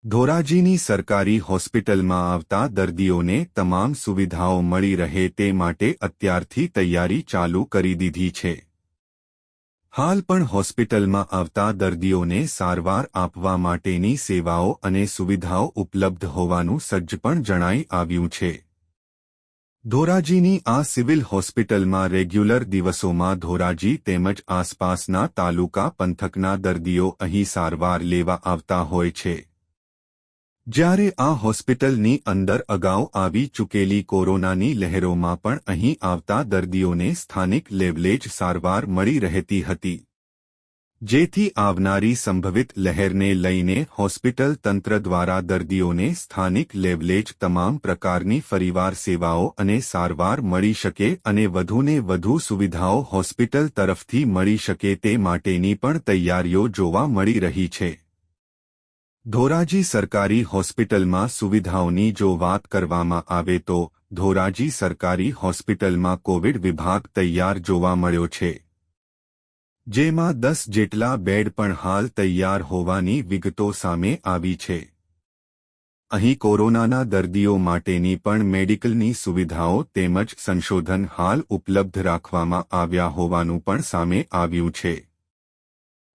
ધોરાજીની સરકારી હોસ્પિટલમાં આવતા દર્દીઓને તમામ સુવિધાઓ મળી રહે તે માટે અત્યારથી તૈયારી ચાલુ કરી દીધી છે। હાલ પણ હોસ્પિટલમાં આવતા દર્દીઓને સારવાર આપવા માટેની સેવાઓ અને સુવિધાઓ ઉપલબ્ધ હોવાનું સજ્જ પણ જણાઈ આવ્યું છે। ધોરાજીની આ સિવિલ હોસ્પિટલમાં રેગ્યુલર દિવસોમાં ધોરાજી તેમજ આસપાસના તાલુકા પંથકના દર્દીઓ અહીં સારવાર લેવા આવતા હોય છે। જ્યારે આ હોસ્પિટલની અંદર અગાઉ આવી ચૂકેલી કોરોનાની લહેરોમાં પણ અહીં આવતા દર્દીઓને સ્થાનિક લેવલે જ સારવાર મળી રહેતી હતી, જેથી આવનારી સંભવિત લહેરને લઈને હોસ્પિટલ તંત્ર દ્વારા દર્દીઓને સ્થાનિક લેવલે જ તમામ પ્રકારની ફરીવાર સેવાઓ અને સારવાર મળી શકે અને વધુને વધુ સુવિધાઓ હોસ્પિટલ તરફથી મળી શકે તે માટેની પણ તૈયારીઓ જોવા મળી રહી છે। ધોરાજી સરકારી હોસ્પિટલમાં સુવિધાઓની જો વાત કરવામાં આવે તો ધોરાજી સરકારી હોસ્પિટલમાં કોવિડ વિભાગ તૈયાર જોવા મળ્યો છે, જેમાં 10 જેટલા બેડ પણ હાલ તૈયાર હોવાની વિગતો સામે આવી છે। અહીં કોરોનાના દર્દીઓ માટેની પણ મેડિકલની સુવિધાઓ તેમજ સંશોધન હાલ ઉપલબ્ધ રાખવામાં આવ્યા હોવાનું પણ સામે આવ્યું છે।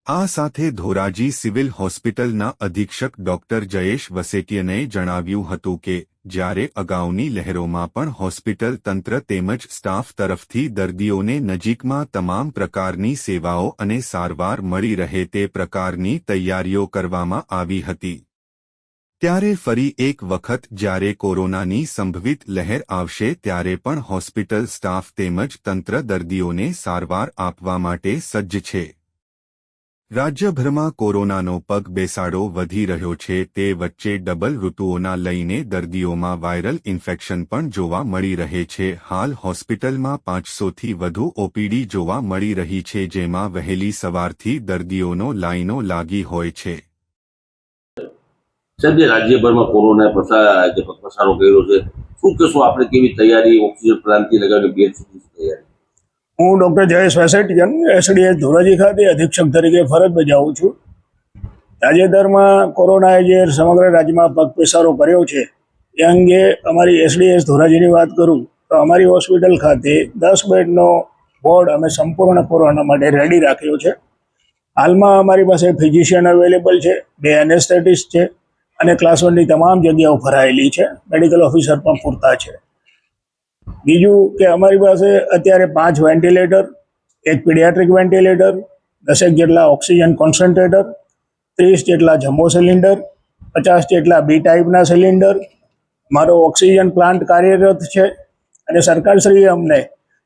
આ સાથે ધોરાજી સિવિલ હોસ્પિટલના અધિક્ષક ડોક્ટર જયેશ વસેટિયાને જણાવ્યું હતું કે જ્યારે અગાઉની લહેરોમાં પણ હોસ્પિટલ તંત્ર તેમજ સ્ટાફ તરફથી દર્દીઓને નજીકમાં તમામ પ્રકારની સેવાઓ અને સારવાર મળી રહે તે પ્રકારની તૈયારીઓ કરવામાં આવી હતી, ત્યારે ફરી એક વખત જ્યારે કોરોનાની સંભવિત લહેર આવશે ત્યારે પણ હોસ્પિટલ સ્ટાફ તેમજ તંત્ર દર્દીઓને સારવાર આપવા માટે સજ્જ છે। રાજ્યભરમાં કોરોનાનો પગ બેસાડો વધી રહ્યો છે તે વચ્ચે ડબલ ઋતુઓના લઈને દર્દીઓમાં વાયરલ ઇન્ફેક્શન પણ જોવા મળી રહે છે। હાલ હોસ્પિટલમાં 500થી વધુ ઓપીડી જોવા મળી રહી છે, જેમાં વહેલી સવારથી દર્દીઓનો લાઈનો લાગી હોય છે। સાહેબ, રાજ્યભરમાં કોરોના પ્રસારો કર્યો છે, શું કહેશો આપણે? કેવી તૈયારી, ઓક્સિજન પ્લાન્ટથી લગાવીને બેડ સુધીની તૈયારી? હું ડૉક્ટર જયેશ વસેટિયા એસડીએસ ધોરાજી ખાતે અધિક્ષક તરીકે ફરજ બજાવું છું। તાજેતરમાં કોરોનાએ જે સમગ્ર રાજ્યમાં પગપેસારો કર્યો છે એ અંગે અમારી એસડીએસ ધોરાજીની વાત કરું તો અમારી હોસ્પિટલ ખાતે 10 બેડનો વોર્ડ અમે સંપૂર્ણ કોરોના માટે રેડી રાખ્યો છે। હાલમાં અમારી પાસે ફિઝિશિયન અવેલેબલ છે, 2 એનેસ્થેટિસ્ટ છે અને ક્લાસ 1ની તમામ જગ્યાઓ ભરાયેલી છે। મેડિકલ ઓફિસર પણ પૂરતા છે। બીજું કે અમારી પાસે અત્યારે 5 વેન્ટિલેટર, 1 પીડિયાટ્રિક વેન્ટિલેટર, 10 જેટલા ઓક્સિજન કોન્સન્ટ્રેટર, 30 જેટલા જમ્બો સિલિન્ડર, 50 જેટલા બી ટાઈપના સિલિન્ડર, મારો ઓક્સિજન પ્લાન્ટ કાર્યરત છે અને સરકારશ્રીએ અમને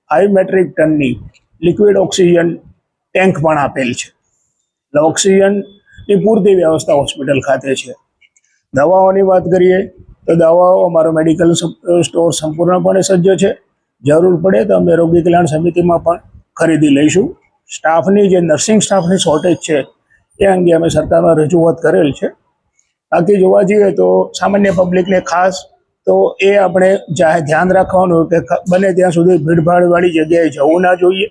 5 મેટ્રિક ટનની લિક્વિડ ઓક્સિજન ટેન્ક પણ આપેલ છે। એટલે ઓક્સિજનની પૂરતી વ્યવસ્થા હોસ્પિટલ ખાતે છે। દવાઓની વાત કરીએ તો દવાઓ અમારો મેડિકલ સ્ટોર સંપૂર્ણપણે સજ્જ છે। જરૂર પડે તો અમે રોગી કલ્યાણ સમિતિમાં પણ ખરીદી લઈશું। સ્ટાફની જે નર્સિંગ સ્ટાફની શોર્ટેજ છે એ અંગે અમે સરકારમાં રજૂઆત કરેલ છે। બાકી જોવા જઈએ તો સામાન્ય પબ્લિકને ખાસ તો એ આપણે ધ્યાન રાખવાનું કે બને ત્યાં સુધી ભીડભાડવાળી જગ્યાએ જવું ના જોઈએ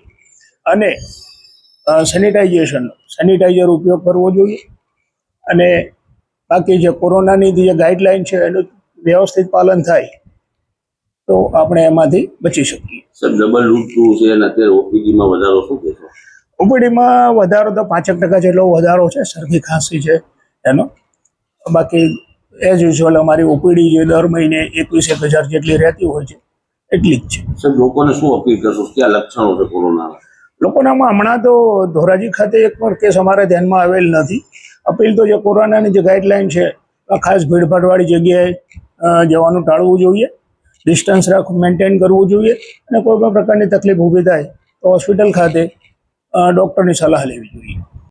અને સેનિટાઈઝર ઉપયોગ કરવો જોઈએ અને બાકી જે કોરોનાની જે ગાઈડલાઈન છે એનું વ્યવસ્થિત પાલન થાય તો આપણે એમાંથી બચી શકીએ। સર, ડબલ ઋતુ છે અને અત્યારે ઓપીડીમાં વધારો શું કહેશો? ઓપીડીમાં વધારો તો 5% જેટલો વધારો છે, શરદી ખાંસી છે એનો। બાકી એઝ યુઝ્યુઅલ અમારી ઓપીડી જે દર મહિને 21,000 જેટલી રહેતી હોય છે એટલી જ છે। સર, લોકોને શું અપીલ કરશો? ક્યાં લક્ષણો છે કોરોનાના? લોકોનામાં હમણાં તો ધોરાજી ખાતે એક પણ કેસ અમારા ધ્યાનમાં આવેલ નથી। અપીલ તો જે કોરોનાની જે ગાઈડલાઈન છે ખાસ ભીડભાડવાળી જગ્યાએ જવાનું ટાળવું જોઈએ, ડિસ્ટન્સ મેન્ટેન કરવું જોઈએ અને કોઈ પણ પ્રકારની તકલીફ ઊભી થાય તો હોસ્પિટલ ખાતે ડૉક્ટરની સલાહ લેવી જોઈએ।